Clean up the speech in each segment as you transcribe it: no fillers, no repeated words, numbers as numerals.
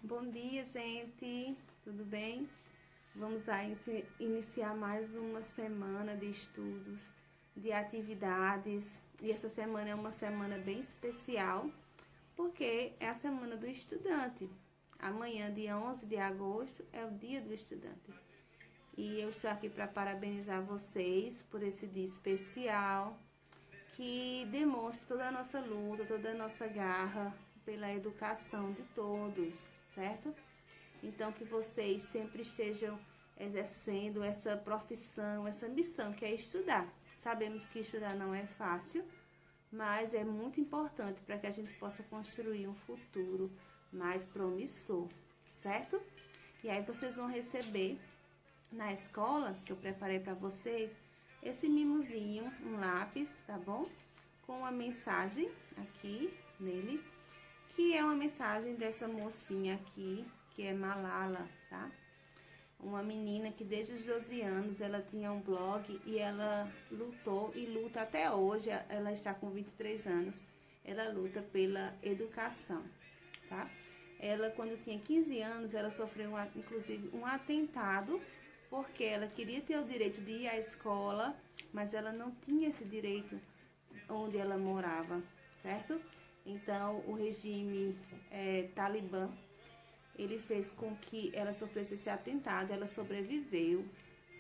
Bom dia, gente. Tudo bem? Vamos aí iniciar mais uma semana de estudos, de atividades. E essa semana é uma semana bem especial, porque é a semana do estudante. Amanhã, dia 11 de agosto, é o dia do estudante. E eu estou aqui para parabenizar vocês por esse dia especial, que demonstra toda a nossa luta, toda a nossa garra pela educação de todos, certo? Então, que vocês sempre estejam exercendo essa profissão, essa missão que é estudar. Sabemos que estudar não é fácil, mas é muito importante para que a gente possa construir um futuro mais promissor, certo? E aí vocês vão receber na escola, que eu preparei para vocês, esse mimozinho, um lápis, tá bom? Com uma mensagem aqui nele, que é uma mensagem dessa mocinha aqui, que é Malala, tá? Uma menina que desde os 12 anos ela tinha um blog e ela lutou e luta até hoje, ela está com 23 anos, ela luta pela educação, tá? Ela, quando tinha 15 anos, ela sofreu, inclusive, um atentado, porque ela queria ter o direito de ir à escola, mas ela não tinha esse direito onde ela morava, certo? Então, o regime talibã, ele fez com que ela sofresse esse atentado, ela sobreviveu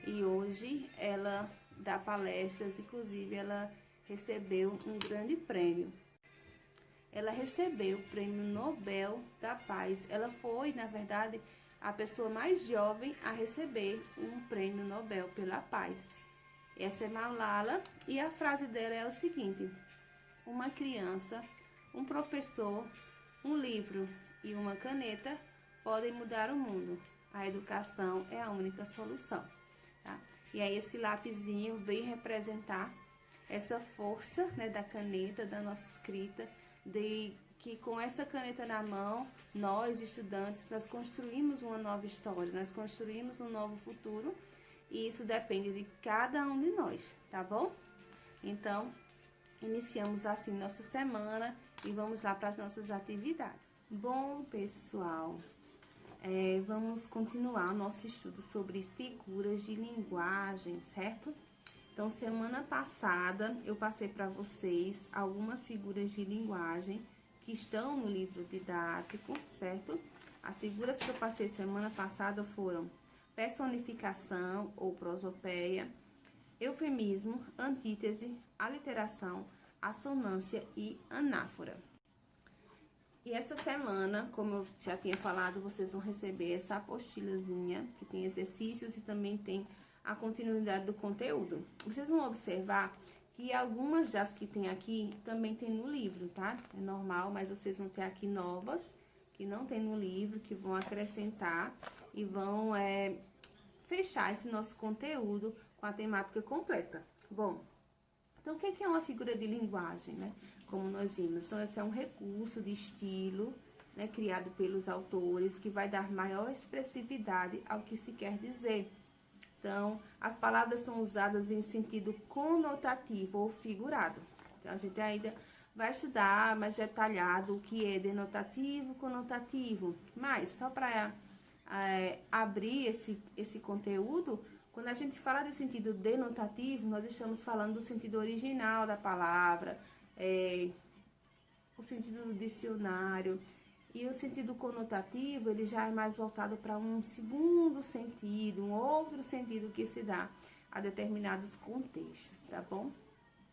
e hoje ela dá palestras, inclusive ela recebeu um grande prêmio. Ela recebeu o Prêmio Nobel da Paz. Ela foi, na verdade, a pessoa mais jovem a receber um Prêmio Nobel pela Paz. Essa é Malala e a frase dela é o seguinte: uma criança, um professor, um livro e uma caneta podem mudar o mundo. A educação é a única solução, tá? E aí esse lapisinho vem representar essa força, né, da caneta, da nossa escrita, de que com essa caneta na mão, nós estudantes, nós construímos uma nova história, nós construímos um novo futuro, e isso depende de cada um de nós, tá bom? Então, iniciamos assim nossa semana e vamos lá para as nossas atividades. Bom, pessoal, vamos continuar nosso estudo sobre figuras de linguagem, certo? Então, semana passada eu passei para vocês algumas figuras de linguagem que estão no livro didático, certo? As figuras que eu passei semana passada foram personificação ou prosopeia, eufemismo, antítese, aliteração, assonância e anáfora. E essa semana, como eu já tinha falado, vocês vão receber essa apostilazinha, que tem exercícios e também tem a continuidade do conteúdo. Vocês vão observar que algumas das que tem aqui também tem no livro, tá? É normal, mas vocês vão ter aqui novas, que não tem no livro, que vão acrescentar e vão fechar esse nosso conteúdo com a temática completa. Bom, então, o que é uma figura de linguagem, né? Como nós vimos, então, esse é um recurso de estilo, né, criado pelos autores, que vai dar maior expressividade ao que se quer dizer. Então, as palavras são usadas em sentido conotativo ou figurado. Então, a gente ainda vai estudar mais detalhado o que é denotativo, conotativo. Mas, só para abrir esse conteúdo, quando a gente fala de sentido denotativo, nós estamos falando do sentido original da palavra, o sentido do dicionário. E o sentido conotativo, ele já é mais voltado para um segundo sentido, um outro sentido que se dá a determinados contextos, tá bom?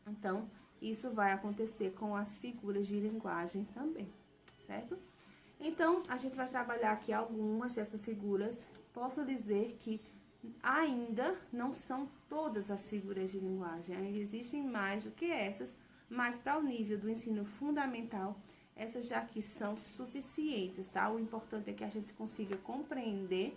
Então, isso vai acontecer com as figuras de linguagem também, certo? Então, a gente vai trabalhar aqui algumas dessas figuras. Posso dizer que ainda não são todas as figuras de linguagem, ainda existem mais do que essas, mas para o nível do ensino fundamental, essas já aqui são suficientes, tá? O importante é que a gente consiga compreender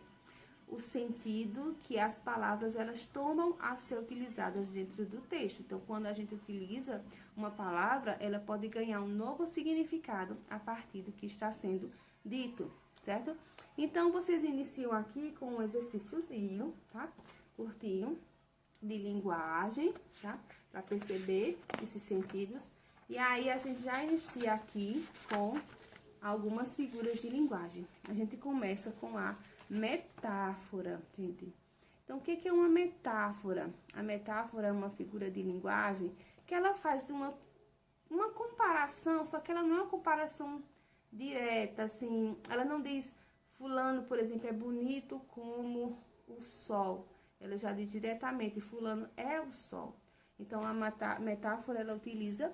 o sentido que as palavras elas tomam a ser utilizadas dentro do texto. Então, quando a gente utiliza uma palavra, ela pode ganhar um novo significado a partir do que está sendo dito, certo? Então, vocês iniciam aqui com um exercíciozinho, tá? Curtinho, de linguagem, tá? Para perceber esses sentidos. E aí, a gente já inicia aqui com algumas figuras de linguagem. A gente começa com a metáfora, gente. Então, o que é uma metáfora? A metáfora é uma figura de linguagem que ela faz uma comparação, só que ela não é uma comparação direta, assim. Ela não diz, fulano, por exemplo, é bonito como o sol. Ela já diz diretamente, fulano é o sol. Então, a metáfora, ela utiliza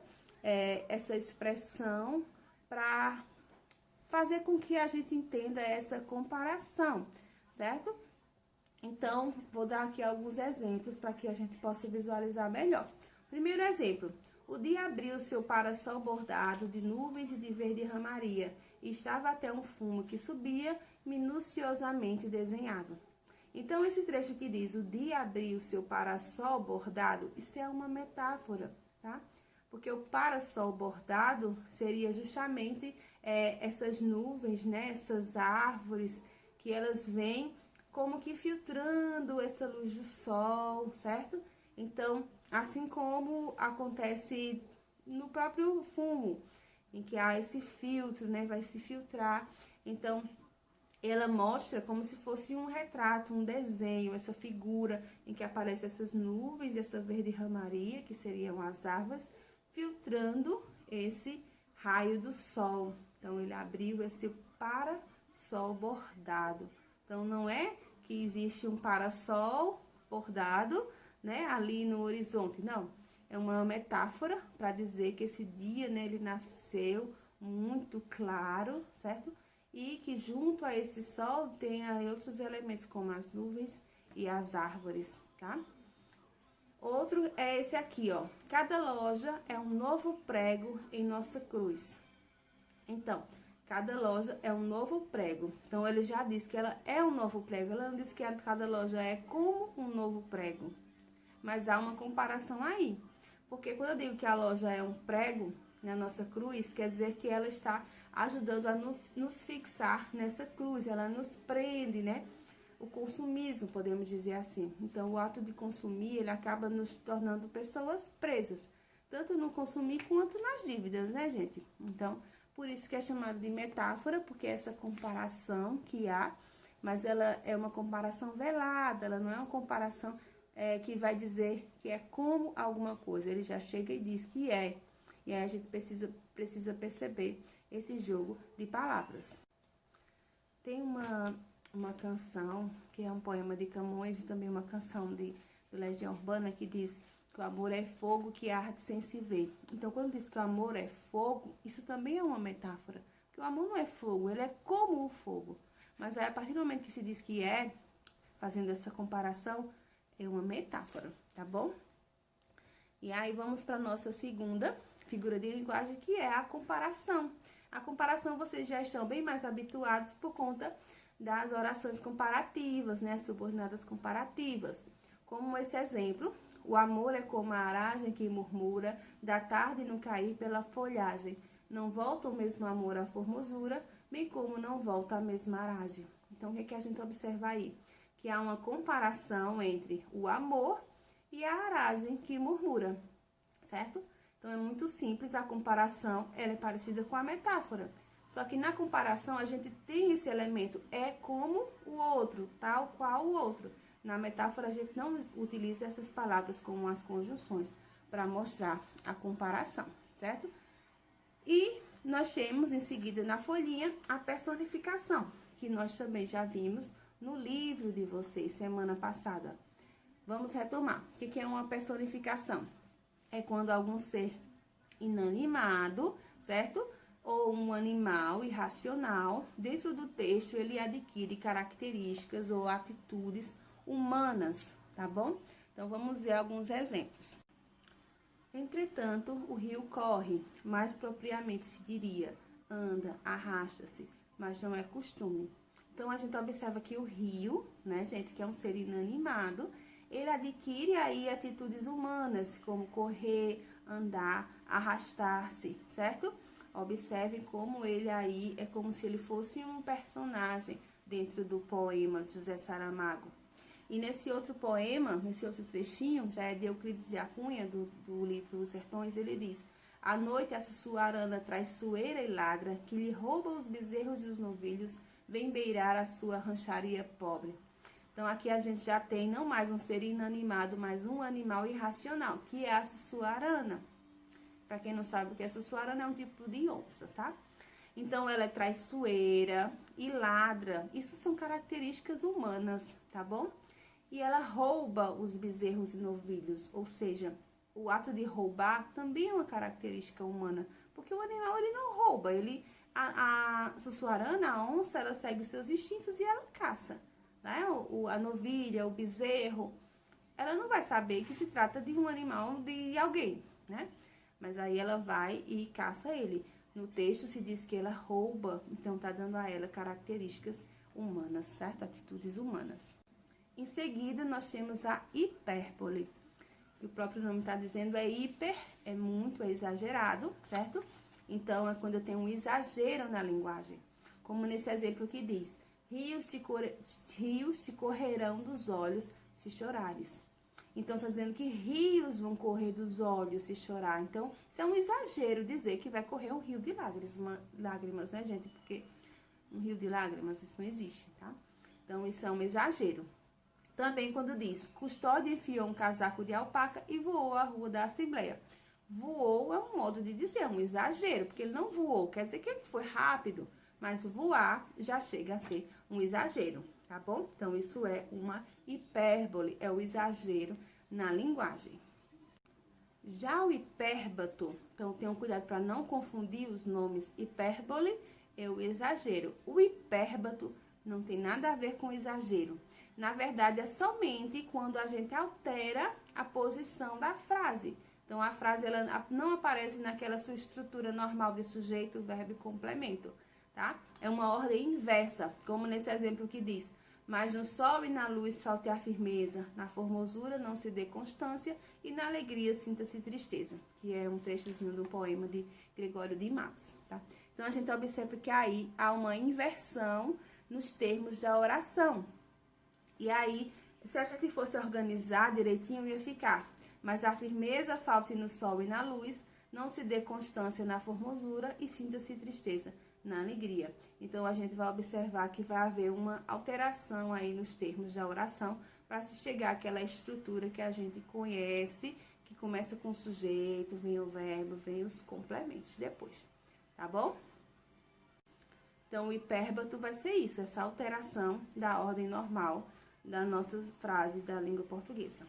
essa expressão para fazer com que a gente entenda essa comparação, certo? Então, vou dar aqui alguns exemplos para que a gente possa visualizar melhor. Primeiro exemplo. O dia abriu seu para-sol bordado de nuvens e de verde ramaria, e estava até um fumo que subia, minuciosamente desenhado. Então, esse trecho que diz, o dia abriu seu para-sol bordado, isso é uma metáfora, tá? Porque o para-sol bordado seria justamente essas nuvens, né? Essas árvores, que elas vêm como que filtrando essa luz do sol, certo? Então, assim como acontece no próprio fumo, em que há esse filtro, né? Vai se filtrar. Então, ela mostra como se fosse um retrato, um desenho, essa figura em que aparecem essas nuvens, essa verde ramaria, que seriam as árvores, filtrando esse raio do sol. Então, ele abriu esse para-sol bordado. Então, não é que existe um para-sol bordado, né, ali no horizonte, não. É uma metáfora para dizer que esse dia, né, ele nasceu muito claro, certo? E que junto a esse sol tem aí outros elementos, como as nuvens e as árvores, tá? Outro é esse aqui, ó. Cada loja é um novo prego em nossa cruz. Então, cada loja é um novo prego. Então, ele já diz que ela é um novo prego. Ela não diz que cada loja é como um novo prego. Mas há uma comparação aí. Porque quando eu digo que a loja é um prego na nossa cruz, quer dizer que ela está ajudando a nos fixar nessa cruz. Ela nos prende, né? O consumismo, podemos dizer assim. Então, o ato de consumir, ele acaba nos tornando pessoas presas. Tanto no consumir quanto nas dívidas, né, gente? Então, por isso que é chamado de metáfora, porque é essa comparação que há, mas ela é uma comparação velada, ela não é uma comparação que vai dizer que é como alguma coisa. Ele já chega e diz que é. E aí a gente precisa perceber esse jogo de palavras. Tem uma canção, que é um poema de Camões, e também uma canção de Legião Urbana, que diz que o amor é fogo que arde sem se ver. Então, quando diz que o amor é fogo, isso também é uma metáfora. Porque o amor não é fogo, ele é como o fogo. Mas aí, a partir do momento que se diz que é, fazendo essa comparação, é uma metáfora, tá bom? E aí, vamos para a nossa segunda figura de linguagem, que é a comparação. A comparação, vocês já estão bem mais habituados por conta das orações comparativas, né? Subordinadas comparativas. Como esse exemplo, o amor é como a aragem que murmura da tarde no cair pela folhagem. Não volta o mesmo amor à formosura, bem como não volta a mesma aragem. Então, o que a gente observa aí? Que há uma comparação entre o amor e a aragem que murmura, certo? Então, é muito simples a comparação, ela é parecida com a metáfora. Só que na comparação a gente tem esse elemento, é como o outro, tal qual o outro. Na metáfora a gente não utiliza essas palavras como as conjunções para mostrar a comparação, certo? E nós temos em seguida na folhinha a personificação, que nós também já vimos no livro de vocês semana passada. Vamos retomar. O que é uma personificação? É quando algum ser inanimado, certo? Ou um animal irracional, dentro do texto ele adquire características ou atitudes humanas, tá bom? Então, vamos ver alguns exemplos. Entretanto, o rio corre, mais propriamente se diria, anda, arrasta-se, mas não é costume. Então, a gente observa que o rio, né, gente, que é um ser inanimado, ele adquire aí atitudes humanas, como correr, andar, arrastar-se, certo? Observem como ele aí é como se ele fosse um personagem dentro do poema de José Saramago. E nesse outro poema, nesse outro trechinho, já é de Euclides da Cunha, do livro Os Sertões, ele diz: À noite a Sussuarana traiçoeira e ladra, que lhe rouba os bezerros e os novilhos, vem beirar a sua rancharia pobre. Então, aqui a gente já tem não mais um ser inanimado, mas um animal irracional, que é a Sussuarana. Para quem não sabe o que é Sussuarana, é um tipo de onça, tá? Então, ela é traiçoeira e ladra. Isso são características humanas, tá bom? E ela rouba os bezerros e novilhos, ou seja, o ato de roubar também é uma característica humana, porque o animal, ele não rouba, a Sussuarana, a onça, ela segue os seus instintos e ela caça, né? A novilha, o bezerro, ela não vai saber que se trata de um animal de alguém, né? Mas aí ela vai e caça ele. No texto se diz que ela rouba, então tá dando a ela características humanas, certo? Atitudes humanas. Em seguida, nós temos a hipérbole. O próprio nome está dizendo é hiper, é muito, é exagerado, certo? Então, é quando eu tenho um exagero na linguagem. Como nesse exemplo que diz, rios te correrão dos olhos se chorares. Então, está dizendo que rios vão correr dos olhos se chorar. Então, isso é um exagero dizer que vai correr um rio de lágrimas, né, gente? Porque um rio de lágrimas, isso não existe, tá? Então, isso é um exagero. Também quando diz, Custódio enfiou um casaco de alpaca e voou à rua da Assembleia. Voou é um modo de dizer, um exagero, porque ele não voou, quer dizer que ele foi rápido, mas voar já chega a ser um exagero, tá bom? Então, isso é uma hipérbole, é o exagero na linguagem. Já o hipérbato, então tenham cuidado para não confundir os nomes. Hipérbole é o exagero. O hipérbato não tem nada a ver com exagero. Na verdade, é somente quando a gente altera a posição da frase. Então, a frase ela não aparece naquela sua estrutura normal de sujeito, verbo e complemento, tá? É uma ordem inversa, como nesse exemplo que diz: mas no sol e na luz falte a firmeza, na formosura não se dê constância e na alegria sinta-se tristeza, que é um trechozinho do poema de Gregório de Matos, tá? Então, a gente observa que aí há uma inversão nos termos da oração. E aí, se a gente fosse organizar direitinho, ia ficar: mas a firmeza falte no sol e na luz, não se dê constância na formosura e sinta-se tristeza na alegria. Então, a gente vai observar que vai haver uma alteração aí nos termos da oração para se chegar àquela estrutura que a gente conhece, que começa com o sujeito, vem o verbo, vem os complementos depois, tá bom? Então, o hipérbato vai ser isso, essa alteração da ordem normal da nossa frase da língua portuguesa.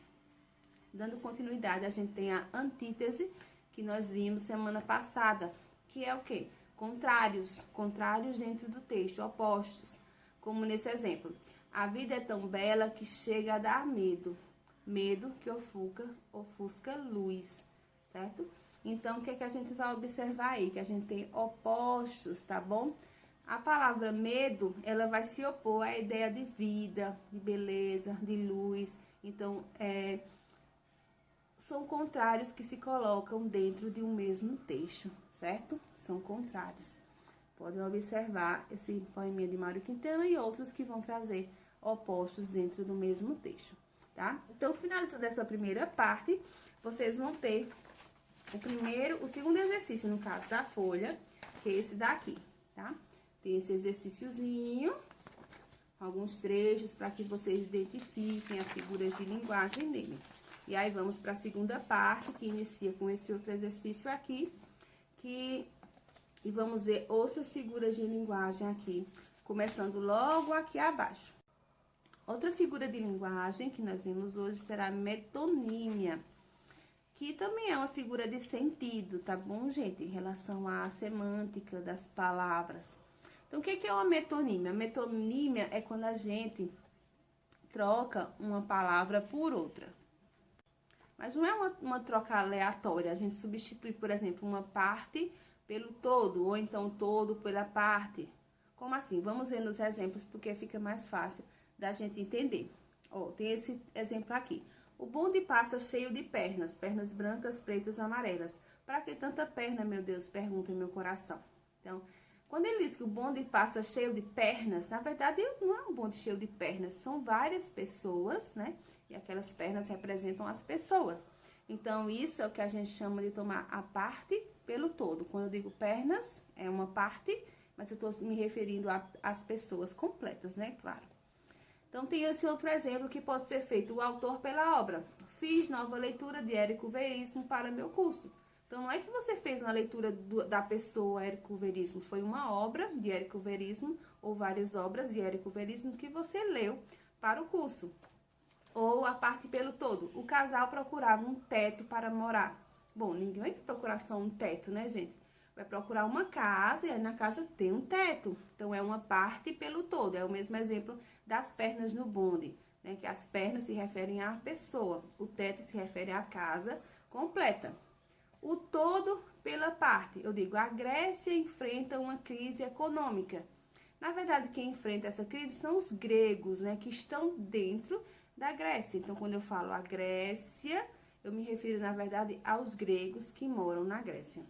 Dando continuidade, a gente tem a antítese, que nós vimos semana passada, que é o quê? Contrários, contrários dentro do texto, opostos. Como nesse exemplo, a vida é tão bela que chega a dar medo, medo que ofusca luz, certo? Então, o que é que a gente vai observar aí? Que a gente tem opostos, tá bom? A palavra medo, ela vai se opor à ideia de vida, de beleza, de luz. Então, são contrários que se colocam dentro de um mesmo texto, certo? São contrários. Podem observar esse poeminha de Mário Quintana e outros que vão trazer opostos dentro do mesmo texto, tá? Então, finalizando essa primeira parte, vocês vão ter o segundo exercício, no caso da folha, que é esse daqui, tá? Tem esse exercíciozinho, alguns trechos para que vocês identifiquem as figuras de linguagem dele. E aí, vamos para a segunda parte, que inicia com esse outro exercício aqui, e vamos ver outras figuras de linguagem aqui, começando logo aqui abaixo. Outra figura de linguagem que nós vimos hoje será a metonímia, que também é uma figura de sentido, tá bom, gente? Em relação à semântica das palavras. Então, o que é uma metonímia? A metonímia é quando a gente troca uma palavra por outra. Mas não é uma troca aleatória. A gente substitui, por exemplo, uma parte pelo todo, ou então todo pela parte. Como assim? Vamos ver nos exemplos, porque fica mais fácil da gente entender. Ó, tem esse exemplo aqui. O bonde passa cheio de pernas, pernas brancas, pretas, amarelas. Para que tanta perna, meu Deus? Pergunta em meu coração. Então, quando ele diz que o bonde passa cheio de pernas, na verdade, não é um bonde cheio de pernas, são várias pessoas, né? E aquelas pernas representam as pessoas. Então, isso é o que a gente chama de tomar a parte pelo todo. Quando eu digo pernas, é uma parte, mas eu estou me referindo às pessoas completas, né? Claro. Então, tem esse outro exemplo que pode ser feito, o autor pela obra. Fiz nova leitura de Érico Veríssimo para meu curso. Então, não é que você fez uma leitura da pessoa Érico Veríssimo, foi uma obra de Érico Veríssimo, ou várias obras de Érico Veríssimo que você leu para o curso. Ou a parte pelo todo. O casal procurava um teto para morar. Bom, ninguém vai procurar só um teto, né, gente? Vai procurar uma casa e aí na casa tem um teto. Então, é uma parte pelo todo. É o mesmo exemplo das pernas no bonde, né? Que as pernas se referem à pessoa. O teto se refere à casa completa. O todo pela parte. Eu digo, a Grécia enfrenta uma crise econômica. Na verdade, quem enfrenta essa crise são os gregos, né? Que estão dentro da Grécia. Então, quando eu falo a Grécia, eu me refiro, na verdade, aos gregos que moram na Grécia.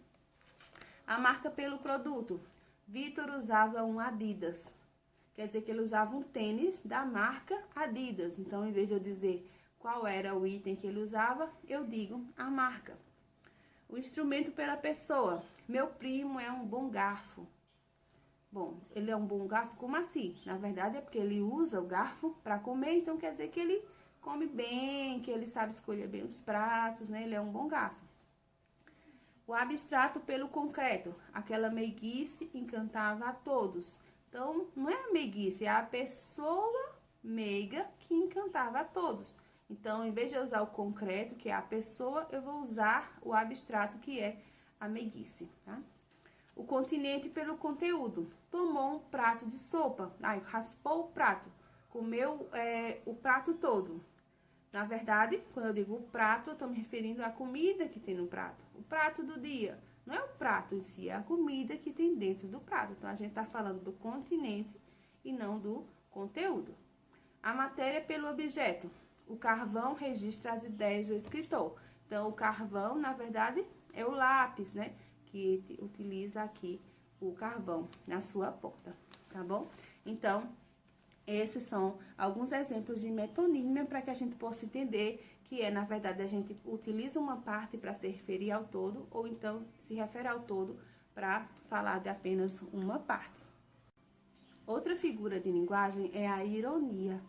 A marca pelo produto. Vitor usava um Adidas. Quer dizer que ele usava um tênis da marca Adidas. Então, em vez de eu dizer qual era o item que ele usava, eu digo a marca. O instrumento pela pessoa. Meu primo é um bom garfo. Bom, ele é um bom garfo, como assim? Na verdade, é porque ele usa o garfo para comer, então quer dizer que ele come bem, que ele sabe escolher bem os pratos, né? Ele é um bom garfo. O abstrato pelo concreto. Aquela meiguice encantava a todos. Então, não é a meiguice, é a pessoa meiga que encantava a todos. Então, em vez de eu usar o concreto, que é a pessoa, eu vou usar o abstrato, que é a meiguice, tá? O continente pelo conteúdo. Tomou um prato de sopa. Raspou o prato. Comeu o prato todo. Na verdade, quando eu digo o prato, eu estou me referindo à comida que tem no prato. O prato do dia. Não é o prato em si, é a comida que tem dentro do prato. Então, a gente está falando do continente e não do conteúdo. A matéria pelo objeto. O carvão registra as ideias do escritor. Então, o carvão, na verdade, é o lápis, né? Que utiliza aqui o carvão na sua ponta, tá bom? Então, esses são alguns exemplos de metonímia para que a gente possa entender que na verdade, a gente utiliza uma parte para se referir ao todo, ou então se refere ao todo para falar de apenas uma parte. Outra figura de linguagem é a ironia.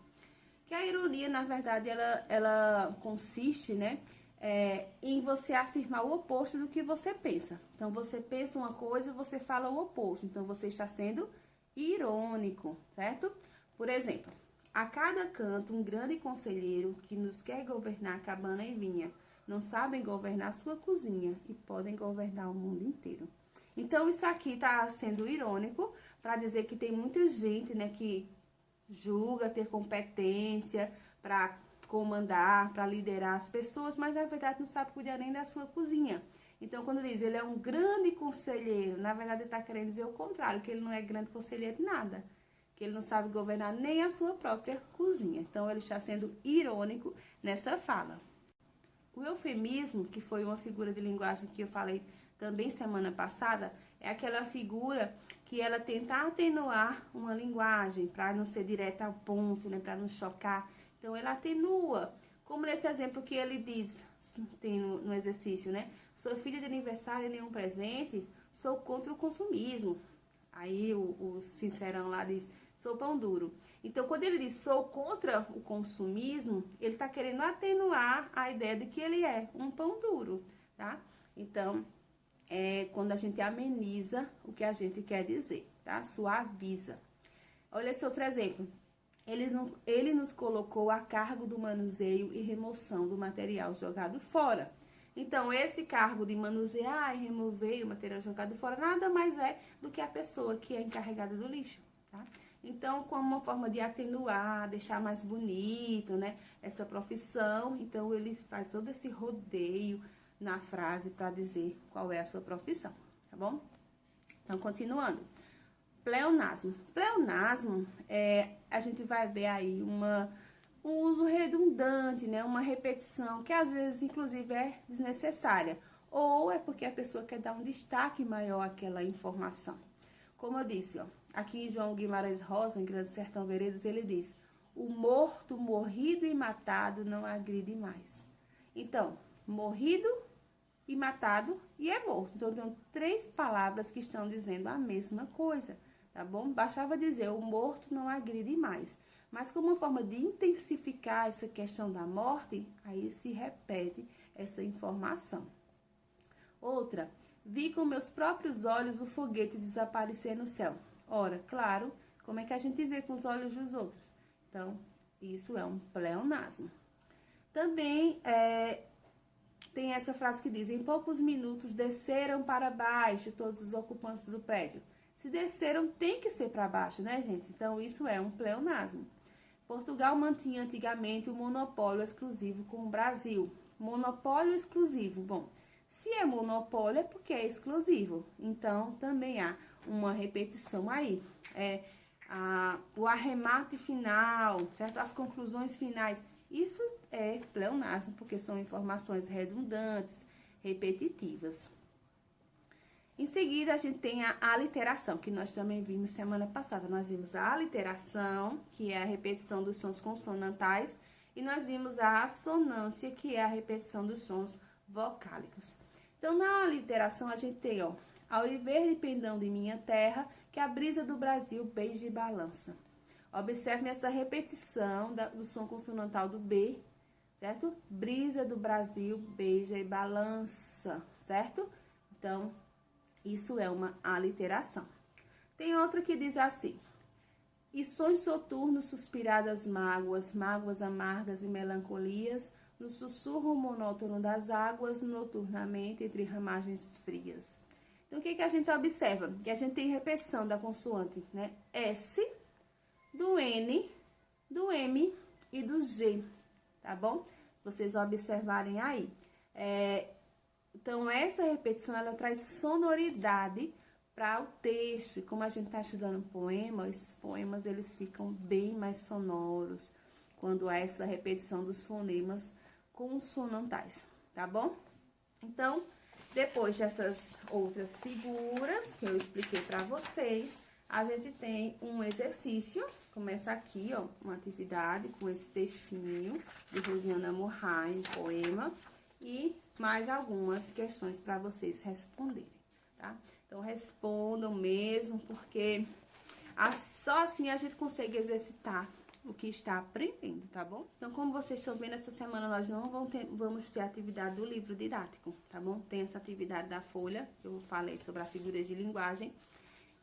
Que a ironia, na verdade, ela consiste, né? Em você afirmar o oposto do que você pensa. Então, você pensa uma coisa e você fala o oposto. Então, você está sendo irônico, certo? Por exemplo, a cada canto um grande conselheiro que nos quer governar cabana e vinha. Não sabem governar sua cozinha e podem governar o mundo inteiro. Então, isso aqui está sendo irônico para dizer que tem muita gente, né, que julga ter competência para comandar, para liderar as pessoas, mas na verdade não sabe cuidar nem da sua cozinha. Então, quando diz ele é um grande conselheiro, na verdade ele está querendo dizer o contrário, que ele não é grande conselheiro de nada, que ele não sabe governar nem a sua própria cozinha. Então, ele está sendo irônico nessa fala. O eufemismo, que foi uma figura de linguagem que eu falei também semana passada, é aquela figura que ela tenta atenuar uma linguagem para não ser direta ao ponto, né, para não chocar. Então, ela atenua, como nesse exemplo que ele diz, tem no exercício, né? Sou filha de aniversário e nenhum presente, sou contra o consumismo. Aí o sincerão lá diz, sou pão duro. Então, quando ele diz sou contra o consumismo, ele está querendo atenuar a ideia de que ele é um pão duro, tá? Então, quando a gente ameniza o que a gente quer dizer, tá? Suaviza. Olha esse outro exemplo. Ele nos colocou a cargo do manuseio e remoção do material jogado fora. Então, esse cargo de manusear e remover o material jogado fora nada mais é do que a pessoa que é encarregada do lixo, tá? Então, como uma forma de atenuar, deixar mais bonito, né, essa profissão, então ele faz todo esse rodeio na frase para dizer qual é a sua profissão, tá bom? Então, continuando. Pleonasmo. Pleonasmo, a gente vai ver aí um uso redundante, né? Uma repetição que às vezes, inclusive, é desnecessária. Ou é porque a pessoa quer dar um destaque maior àquela informação. Como eu disse, ó, aqui em João Guimarães Rosa, em Grande Sertão Veredas, ele diz: o morto, morrido e matado não agride mais. Então, morrido e matado e é morto. Então, tem 3 palavras que estão dizendo a mesma coisa, tá bom? Bastava dizer, o morto não agride mais. Mas como uma forma de intensificar essa questão da morte, aí se repete essa informação. Outra, vi com meus próprios olhos o foguete desaparecer no céu. Ora, claro, como é que a gente vê com os olhos dos outros? Então, isso é um pleonasmo. Também tem essa frase que diz, em poucos minutos desceram para baixo todos os ocupantes do prédio. Se desceram, tem que ser para baixo, né, gente? Então, isso é um pleonasmo. Portugal mantinha antigamente um monopólio exclusivo com o Brasil. Monopólio exclusivo. Bom, se é monopólio é porque é exclusivo. Então, também há uma repetição aí. O arremate final, certo? As conclusões finais. Isso é pleonasmo, porque são informações redundantes, repetitivas. Em seguida, a gente tem a aliteração, que nós também vimos semana passada. Nós vimos a aliteração, que é a repetição dos sons consonantais, e nós vimos a assonância, que é a repetição dos sons vocálicos. Então, na aliteração, a gente tem, ó, ao verde pendão de minha terra, que a brisa do Brasil beija e balança. Observe essa repetição do som consonantal do B, certo? Brisa do Brasil beija e balança, certo? Então, isso é uma aliteração. Tem outra que diz assim, e sons soturnos suspiradas mágoas, mágoas amargas e melancolias, no sussurro monótono das águas, noturnamente entre ramagens frias. Então, o que a gente observa? Que a gente tem repetição da consoante, né? S, do N, do M e do G, tá bom? Vocês observarem aí. Então, essa repetição, ela traz sonoridade para o texto. E como a gente está estudando poemas, esses poemas, eles ficam bem mais sonoros quando há essa repetição dos fonemas consonantais, tá bom? Então, depois dessas outras figuras que eu expliquei para vocês, a gente tem um exercício. Começa aqui, ó, uma atividade com esse textinho de Rosiana Murray, um poema, e mais algumas questões para vocês responderem, tá? Então, respondam mesmo, porque só assim a gente consegue exercitar o que está aprendendo, tá bom? Então, como vocês estão vendo, essa semana nós não vamos ter atividade do livro didático, tá bom? Tem essa atividade da folha, que eu falei sobre a figura de linguagem.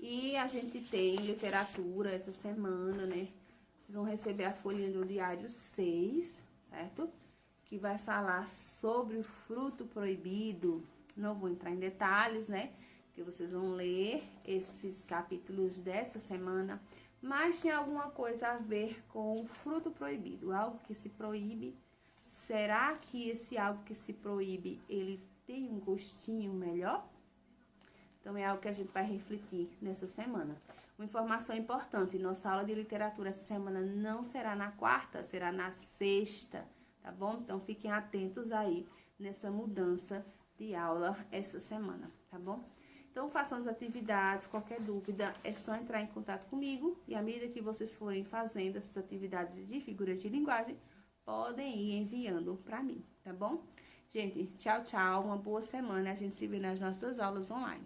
E a gente tem literatura essa semana, né? Vocês vão receber a folhinha do diário 6, certo? Que vai falar sobre o fruto proibido. Não vou entrar em detalhes, né? Porque vocês vão ler esses capítulos dessa semana. Mas tem alguma coisa a ver com o fruto proibido, algo que se proíbe. Será que esse algo que se proíbe, ele tem um gostinho melhor? Então, é algo que a gente vai refletir nessa semana. Uma informação importante, nossa aula de literatura essa semana não será na quarta, será na sexta, tá bom? Então, fiquem atentos aí nessa mudança de aula essa semana, tá bom? Então, façam as atividades, qualquer dúvida é só entrar em contato comigo. E à medida que vocês forem fazendo essas atividades de figuras de linguagem, podem ir enviando para mim, tá bom? Gente, tchau, tchau, uma boa semana. A gente se vê nas nossas aulas online.